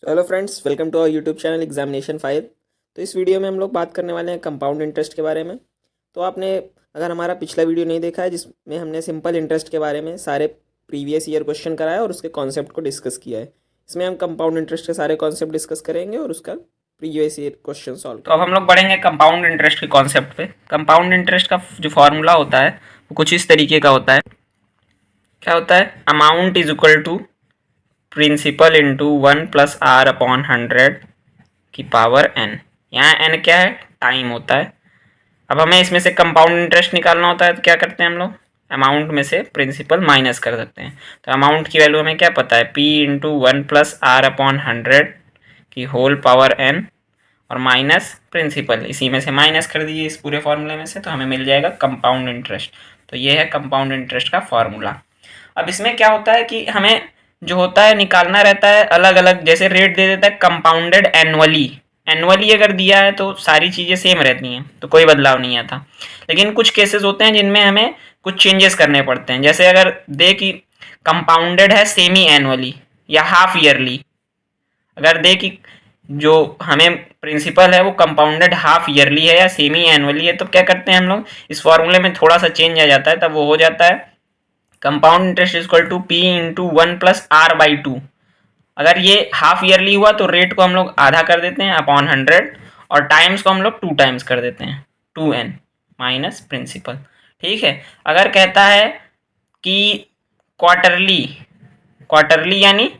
Hello friends, welcome to our YouTube channel examination 5। तो इस video में हम लोग बात करने वाले हैं कंपाउंड इंटरेस्ट के बारे में। तो आपने अगर हमारा पिछला वीडियो नहीं देखा है जिसमें हमने सिंपल इंटरेस्ट के बारे में सारे प्रीवियस ईयर क्वेश्चन कराया और उसके कॉन्सेप्ट को डिस्कस किया है, इसमें हम कंपाउंड इंटरेस्ट के सारे कॉन्सेप्ट डिस्कस करेंगे और उसका प्रीवियस ईयर क्वेश्चन सॉल्व तो अब करेंगे। हम लोग बढ़ेंगे कंपाउंड इंटरेस्ट के कॉन्सेप्ट पे। कंपाउंड इंटरेस्ट का जो फॉर्मूला होता है वो कुछ इस तरीके का होता है। क्या होता है? Amount is equal to principal into 1+r/100 की पावर n। यहाँ n क्या है? टाइम होता है। अब हमें इसमें से कंपाउंड इंटरेस्ट निकालना होता है तो क्या करते हैं हम लोग? अमाउंट में से प्रिंसिपल माइनस कर सकते हैं। तो अमाउंट की वैल्यू हमें क्या पता है? p इंटू 1+r/100 की होल पावर n और माइनस प्रिंसिपल, इसी में से माइनस कर दीजिए इस पूरे फॉर्मूले में से, तो हमें मिल जाएगा कंपाउंड इंटरेस्ट। तो ये है कंपाउंड इंटरेस्ट का फॉर्मूला। अब इसमें क्या होता है कि हमें जो होता है निकालना रहता है अलग अलग, जैसे रेट दे देता है कंपाउंडेड एनुअली। एनुअली अगर दिया है तो सारी चीज़ें सेम रहती हैं, तो कोई बदलाव नहीं आता। लेकिन कुछ केसेस होते हैं जिनमें हमें कुछ चेंजेस करने पड़ते हैं। जैसे अगर दे कि कंपाउंडेड है सेमी एनुअली या हाफ ईयरली, अगर दे कि जो हमें प्रिंसिपल है वो कंपाउंडेड हाफ ईयरली है या सेमी एनुअली है, तो क्या करते हैं हम लोग? इस फॉर्मूले में थोड़ा सा चेंज आ जाता है, तब वो हो जाता है compound interest is equal to P into 1+r/2। अगर ये हाफ ईयरली हुआ तो रेट को हम लोग आधा कर देते हैं अपॉन 100 और टाइम्स को हम लोग 2 टाइम्स कर देते हैं, 2n माइनस प्रिंसिपल। ठीक है। अगर कहता है कि क्वार्टरली, क्वार्टरली यानी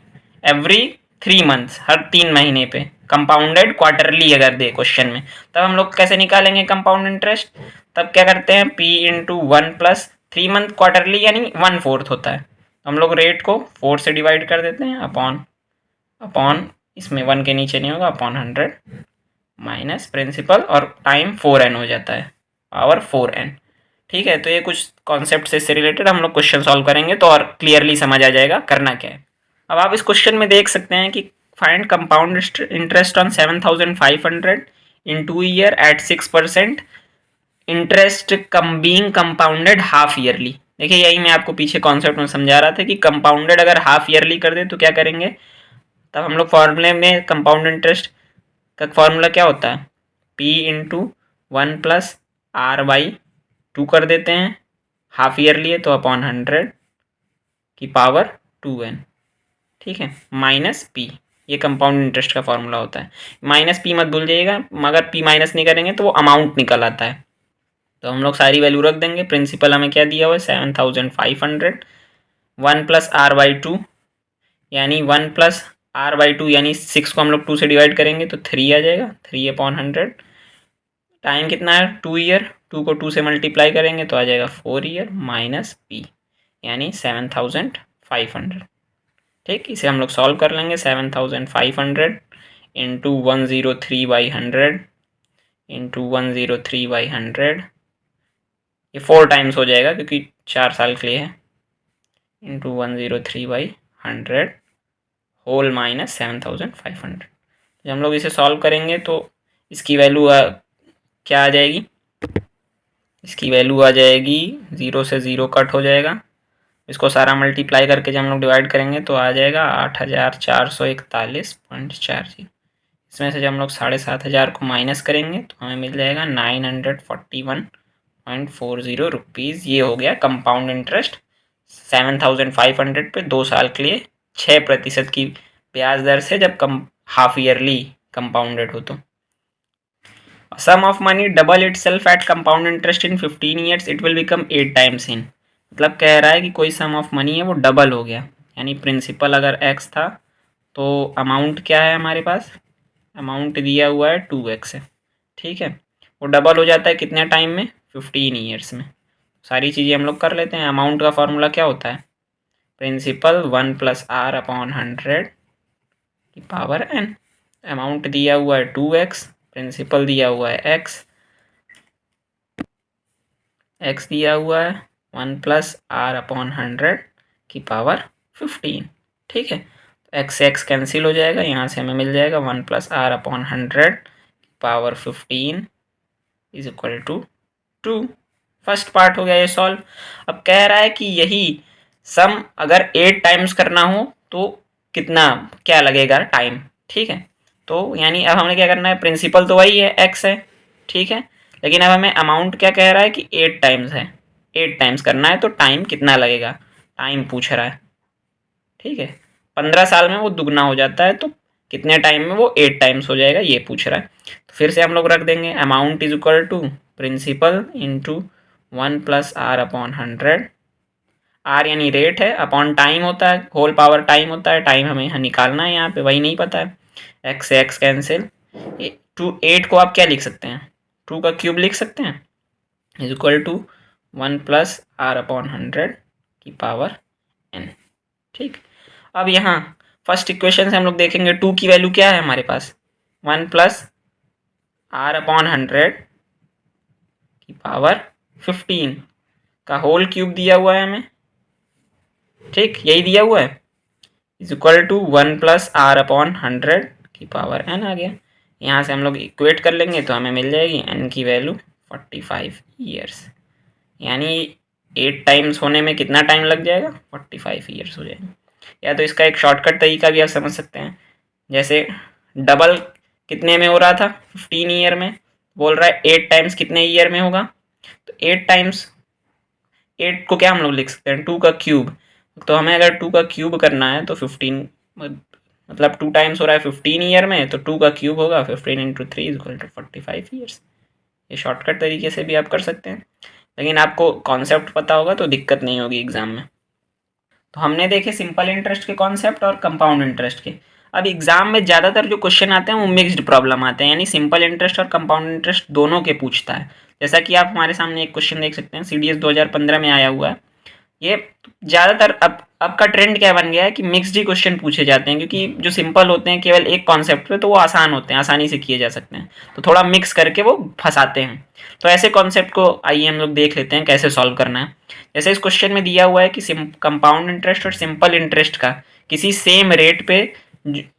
एवरी 3 मंथ्स, हर 3 महीने पे कंपाउंडेड क्वार्टरली अगर दे क्वेश्चन में, तब हम लोग कैसे निकालेंगे कंपाउंड इंटरेस्ट? तब क्या करते हैं? p इंटू 1+3 मंथ क्वार्टरली यानी 1/4 होता है, तो हम लोग रेट को 4 से डिवाइड कर देते हैं अपॉन अपॉन इसमें 1 के नीचे नहीं होगा, अपॉन 100 माइनस प्रिंसिपल और टाइम 4n हो जाता है, पावर 4n। ठीक है। तो ये कुछ कॉन्सेप्ट से इससे रिलेटेड हम लोग क्वेश्चन सॉल्व करेंगे तो और क्लियरली समझ आ जाएगा करना क्या है। अब आप इस क्वेश्चन में देख सकते हैं कि find compound interest on 7,500 in 2 year at 6%, interest come being compounded half yearly. देखिए यही मैं आपको पीछे कॉन्सेप्ट में समझा रहा था कि कंपाउंडेड अगर हाफ ईयरली कर दे तो क्या करेंगे। तब हम लोग फॉर्मूले में कंपाउंड इंटरेस्ट का फॉर्मूला क्या होता है? p इंटू 1+r/2 कर देते हैं, हाफ ईयरली है तो अपॉन 100 की पावर 2n। ठीक है। माइनस p, ये कंपाउंड इंटरेस्ट का फॉर्मूला होता है। माइनस p मत भूल जाइएगा, मगर p माइनस नहीं करेंगे तो वो अमाउंट निकल आता है। तो हम लोग सारी वैल्यू रख देंगे। प्रिंसिपल हमें क्या दिया हुआ है? 7,500। 1+r/2 यानी 1+r/2 यानी 6 को हम लोग 2 से डिवाइड करेंगे तो 3 आ जाएगा, 3/100। टाइम कितना है? 2 ईयर, 2 को 2 से मल्टीप्लाई करेंगे तो आ जाएगा 4 ईयर माइनस पी यानी 7,500। ठीक, इसे हम लोग सॉल्व कर लेंगे। 7,500 इंटू 103/100 इंटू 103/100, ये 4 टाइम्स हो जाएगा क्योंकि 4 साल के लिए है, इंटू 103/100 होल माइनस 7,500। जब हम लोग इसे सॉल्व करेंगे तो इसकी वैल्यू क्या आ जाएगी? इसकी वैल्यू आ जाएगी 0 से 0 कट हो जाएगा, इसको सारा मल्टीप्लाई करके जब हम लोग डिवाइड करेंगे तो आ जाएगा 8,441.40। इसमें से जब हम लोग 7,500 को माइनस करेंगे तो हमें मिल जाएगा 941.40 रुपीज़। ये हो गया कंपाउंड इंटरेस्ट 7,500 पे 2 साल के लिए 6% की ब्याज दर से, जब कम हाफ ईयरली कंपाउंडेड हो तो। Sum of money double itself at compound interest in 15 years, it will become 8 times in. मतलब कह रहा है कि कोई सम ऑफ मनी है वो डबल हो गया, यानी प्रिंसिपल अगर x था तो अमाउंट क्या है हमारे पास? अमाउंट दिया हुआ है 2x है। ठीक है। वो डबल हो जाता है कितने टाइम में? 15 ईयर्स में। सारी चीज़ें हम लोग कर लेते हैं। अमाउंट का फॉर्मूला क्या होता है? प्रिंसिपल 1+r/100 की पावर n। अमाउंट दिया हुआ है 2x, प्रिंसिपल दिया हुआ है x दिया हुआ है 1+r/100 की पावर 15। ठीक है। एक्स एक्स कैंसिल हो जाएगा, यहाँ से हमें मिल जाएगा 1+r/100 की power 15 is equal to 2। First part हो गया ये सॉल्व। अब कह रहा है कि यही सम अगर 8 टाइम्स करना हो तो कितना क्या लगेगा टाइम। ठीक है। तो यानी अब हमें क्या करना है, प्रिंसिपल तो वही है x है, ठीक है, लेकिन अब हमें अमाउंट क्या कह रहा है कि 8 टाइम्स है, 8 टाइम्स करना है, तो टाइम कितना लगेगा, टाइम पूछ रहा है, ठीक है। 15 साल में वो दुगना हो जाता है, तो कितने टाइम में वो 8 टाइम्स हो जाएगा, ये पूछ रहा है। तो फिर से हम लोग रख देंगे amount is equal to principal into 1+r/100, R यानी रेट है, अपॉन टाइम होता है, होल पावर टाइम होता है, टाइम हमें यहाँ निकालना है, यहाँ पे वही नहीं पता है, एक्स से एक्स कैंसिल, 8 को आप क्या लिख सकते हैं, 2 का क्यूब लिख सकते हैं, इज इक्वल टू 1+r/100 की पावर n, ठीक। अब यहाँ फर्स्ट इक्वेशन से हम लोग देखेंगे 2 की वैल्यू क्या है हमारे पास, 1+r/100 की पावर 15 का होल क्यूब दिया हुआ है हमें, ठीक, यही दिया हुआ है, इज इक्वल टू 1+r/100 की पावर n आ गया। यहाँ से हम लोग इक्वेट कर लेंगे तो हमें मिल जाएगी n की वैल्यू 45 ईयर्स, यानी 8 टाइम्स होने में कितना टाइम लग जाएगा, 45 ईयर्स हो जाएगा। या तो इसका एक शॉर्टकट तरीका भी आप समझ सकते हैं, जैसे डबल कितने में हो रहा था, 15 ईयर में, बोल रहा है 8 टाइम्स कितने ईयर में होगा, तो 8 टाइम्स 8 को क्या हम लोग लिख सकते हैं, 2 का क्यूब, तो हमें अगर 2 का क्यूब करना है तो 15 मतलब 2 टाइम्स हो रहा है 15 ईयर में, तो 2 का क्यूब होगा 15 into 3 is equal to 45 years. ये शॉर्टकट तरीके से भी आप कर सकते हैं, लेकिन आपको कॉन्सेप्ट पता होगा तो दिक्कत नहीं होगी एग्जाम में। तो हमने देखे सिंपल इंटरेस्ट के कॉन्सेप्ट और कंपाउंड इंटरेस्ट के। अब एग्जाम में ज़्यादातर जो क्वेश्चन आते हैं वो मिक्स्ड प्रॉब्लम आते हैं, यानी सिंपल इंटरेस्ट और कंपाउंड इंटरेस्ट दोनों के पूछता है। जैसा कि आप हमारे सामने एक क्वेश्चन देख सकते हैं, CDS 2015 में आया हुआ है। ये ज़्यादातर अब का ट्रेंड क्या बन गया है कि मिक्स्ड ही क्वेश्चन पूछे जाते हैं, क्योंकि जो सिंपल होते हैं केवल एक कॉन्सेप्ट पे, तो वो आसान होते हैं, आसानी से किए जा सकते हैं, तो थोड़ा मिक्स करके वो फंसाते हैं। तो ऐसे कॉन्सेप्ट को आइए हम लोग देख लेते हैं कैसे सॉल्व करना है। जैसे इस क्वेश्चन में दिया हुआ है कि कंपाउंड इंटरेस्ट और सिंपल इंटरेस्ट का किसी सेम रेट पे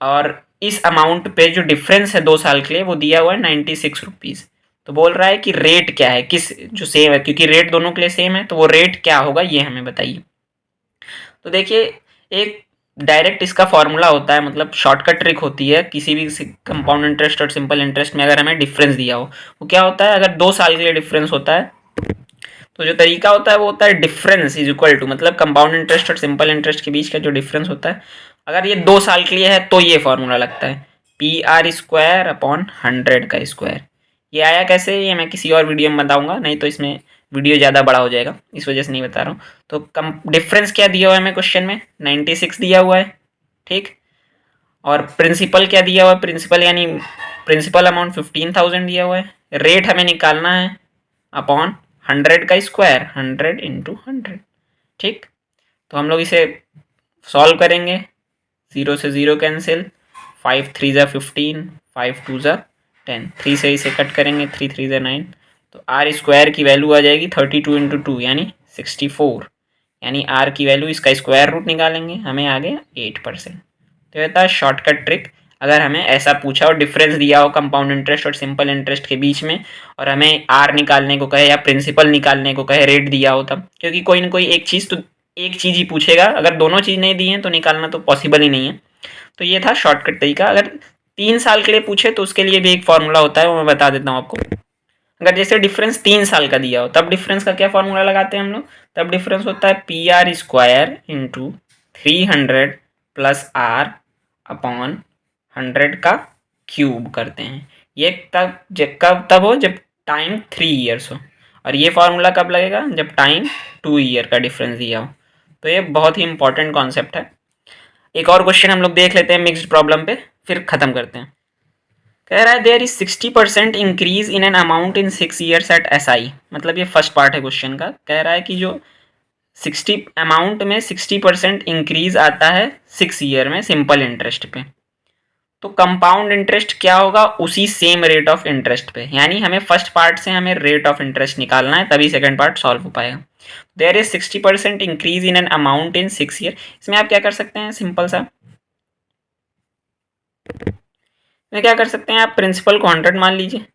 और इस अमाउंट पे जो डिफरेंस है 2 साल के लिए वो दिया हुआ है 96 रुपीज़। तो बोल रहा है कि रेट क्या है, किस जो सेम है, क्योंकि रेट दोनों के लिए सेम है, तो वो रेट क्या होगा ये हमें बताइए। तो देखिए, एक डायरेक्ट इसका फॉर्मूला होता है, मतलब शॉर्टकट ट्रिक होती है किसी भी कंपाउंड इंटरेस्ट और सिंपल इंटरेस्ट में। अगर हमें डिफरेंस दिया हो, वो क्या होता है, अगर 2 साल के लिए डिफरेंस होता है तो जो तरीका होता है वो होता है डिफरेंस इज इक्वल टू, मतलब कंपाउंड इंटरेस्ट और सिंपल इंटरेस्ट के बीच का जो डिफरेंस होता है, अगर ये 2 साल के लिए है तो ये फॉर्मूला लगता है PR² / 100 का स्क्वायर। ये आया कैसे, ये मैं किसी और वीडियो में बताऊंगा, नहीं तो इसमें वीडियो ज़्यादा बड़ा हो जाएगा, इस वजह से नहीं बता रहा हूँ। तो कम डिफरेंस क्या दिया हुआ है हमें क्वेश्चन में, 96 दिया हुआ है, ठीक। और प्रिंसिपल क्या दिया हुआ है, प्रिंसिपल यानी प्रिंसिपल अमाउंट 15,000 दिया हुआ है, रेट हमें निकालना है अपॉन 100 का स्क्वायर, 100 इंटू 100, ठीक। तो हम लोग इसे सॉल्व करेंगे, 0 से 0 कैंसिल, 5 3 ज़ा 15, 5 2 ज़ा 10, 3 से इसे कट करेंगे, 3 3 ज़ा 9, तो आर स्क्वायर की वैल्यू आ जाएगी 32 इंटू 2 यानी 64, यानी आर की वैल्यू इसका स्क्वायर रूट निकालेंगे, हमें आ गया 8%। तो ये था शॉर्टकट ट्रिक। अगर हमें ऐसा पूछा और डिफरेंस दिया हो कंपाउंड इंटरेस्ट और सिंपल इंटरेस्ट के बीच में, और हमें आर निकालने को कहे या प्रिंसिपल निकालने को कहे, रेट दिया हो तब, क्योंकि कोई ना कोई एक चीज़ तो एक चीज़ ही पूछेगा, अगर दोनों चीज़ नहीं दी हैं तो निकालना तो पॉसिबल ही नहीं है। तो ये था शॉर्टकट तरीका। अगर 3 साल के लिए पूछे तो उसके लिए भी एक फॉर्मूला होता है, वो मैं बता देता हूँ आपको। अगर जैसे डिफरेंस 3 साल का दिया हो तब डिफरेंस का क्या फॉर्मूला लगाते हैं हम लोग, तब डिफरेंस होता है PR² into 300 plus R upon 100 का क्यूब करते हैं। ये तब हो जब टाइम 3 ईयर्स हो, और ये फॉर्मूला कब लगेगा, जब टाइम 2 ईयर का डिफरेंस दिया हो। तो ये बहुत ही इंपॉर्टेंट कॉन्सेप्ट है। एक और क्वेश्चन हम लोग देख लेते हैं मिक्स्ड प्रॉब्लम पे, फिर ख़त्म करते हैं। कह रहा है there is 60% increase in an amount in 6 years at SI, मतलब ये फर्स्ट पार्ट है क्वेश्चन का। कह रहा है कि जो 60 अमाउंट में 60% इंक्रीज आता है 6 ईयर में सिंपल इंटरेस्ट पे, तो कंपाउंड इंटरेस्ट क्या होगा उसी सेम रेट ऑफ इंटरेस्ट पे, यानी हमें फर्स्ट पार्ट से हमें रेट ऑफ इंटरेस्ट निकालना है, तभी सेकंड पार्ट सॉल्व हो पाएगा। There is 60% increase in an amount in 6 year, इसमें आप क्या कर सकते हैं, सिंपल सा में क्या कर सकते हैं, आप प्रिंसिपल को 100 मान लीजिए,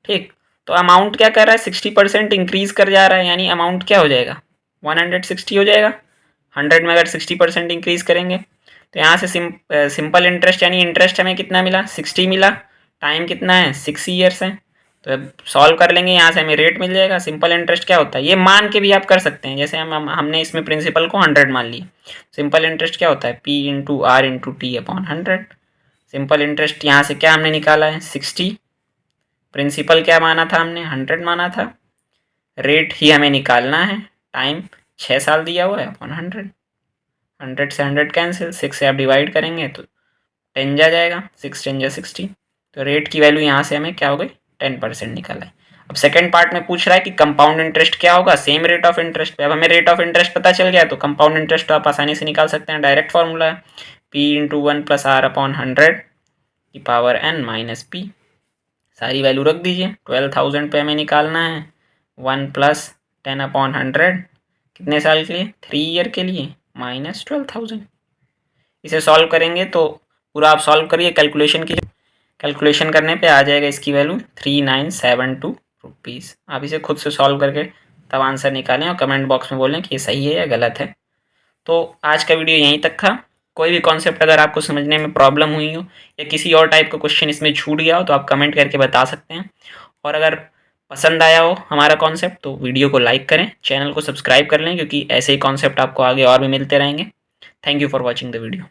ठीक। तो अमाउंट क्या कर रहा है, 60% इंक्रीज कर जा रहा है, यानी अमाउंट क्या हो जाएगा, 160 हो जाएगा। 100 में अगर 60% इंक्रीज करेंगे तो यहाँ से सिंपल इंटरेस्ट यानी इंटरेस्ट हमें कितना मिला 60 मिला, टाइम कितना है 6 ईयर्स है। तो अब सॉल्व कर लेंगे, यहाँ से हमें रेट मिल जाएगा। सिंपल इंटरेस्ट क्या होता है ये मान के भी आप कर सकते हैं, जैसे हमने इसमें प्रिंसिपल को 100 मान लिया। सिंपल इंटरेस्ट क्या होता है P into R into T upon 100। Simple interest यहाँ से क्या हमने निकाला है 60, प्रिंसिपल क्या माना था हमने 100 माना था, रेट ही हमें निकालना है, टाइम 6 साल दिया हुआ है अपॉन 100। 100 से 100 कैंसिल, 6 से आप डिवाइड करेंगे तो 10 जा जाएगा, 6 10 जा 60। तो रेट की वैल्यू यहाँ से हमें क्या हो गई 10% निकाला है। अब सेकंड पार्ट में पूछ रहा है कि कंपाउंड इंटरेस्ट क्या होगा, सेम रेट ऑफ इंटरेस्ट पे। अब हमें रेट ऑफ इंटरेस्ट पता चल गया तो कंपाउंड इंटरेस्ट तो आप आसानी से निकाल सकते हैं, डायरेक्ट फॉर्मूला है P into 1 plus R upon 100 की पावर n माइनस P। सारी वैल्यू रख दीजिए, 12,000 पे हमें निकालना है, 1 प्लस 10 अपॉन 100 कितने साल के लिए 3 ईयर के लिए माइनस 12,000। इसे सॉल्व करेंगे तो पूरा आप सॉल्व करिए, कैलकुलेशन कीजिए, कैलकुलेशन करने पे आ जाएगा इसकी वैल्यू 3972 रुपीज़। आप इसे खुद से सॉल्व करके तब आंसर निकालें और कमेंट बॉक्स में बोलें कि ये सही है या गलत है। तो आज का वीडियो यहीं तक था। कोई भी कॉन्सेप्ट अगर आपको समझने में प्रॉब्लम हुई हो या किसी और टाइप का क्वेश्चन इसमें छूट गया हो तो आप कमेंट करके बता सकते हैं। और अगर पसंद आया हो हमारा कॉन्सेप्ट तो वीडियो को लाइक करें, चैनल को सब्सक्राइब कर लें, क्योंकि ऐसे ही कॉन्सेप्ट आपको आगे और भी मिलते रहेंगे। Thank you for watching the video.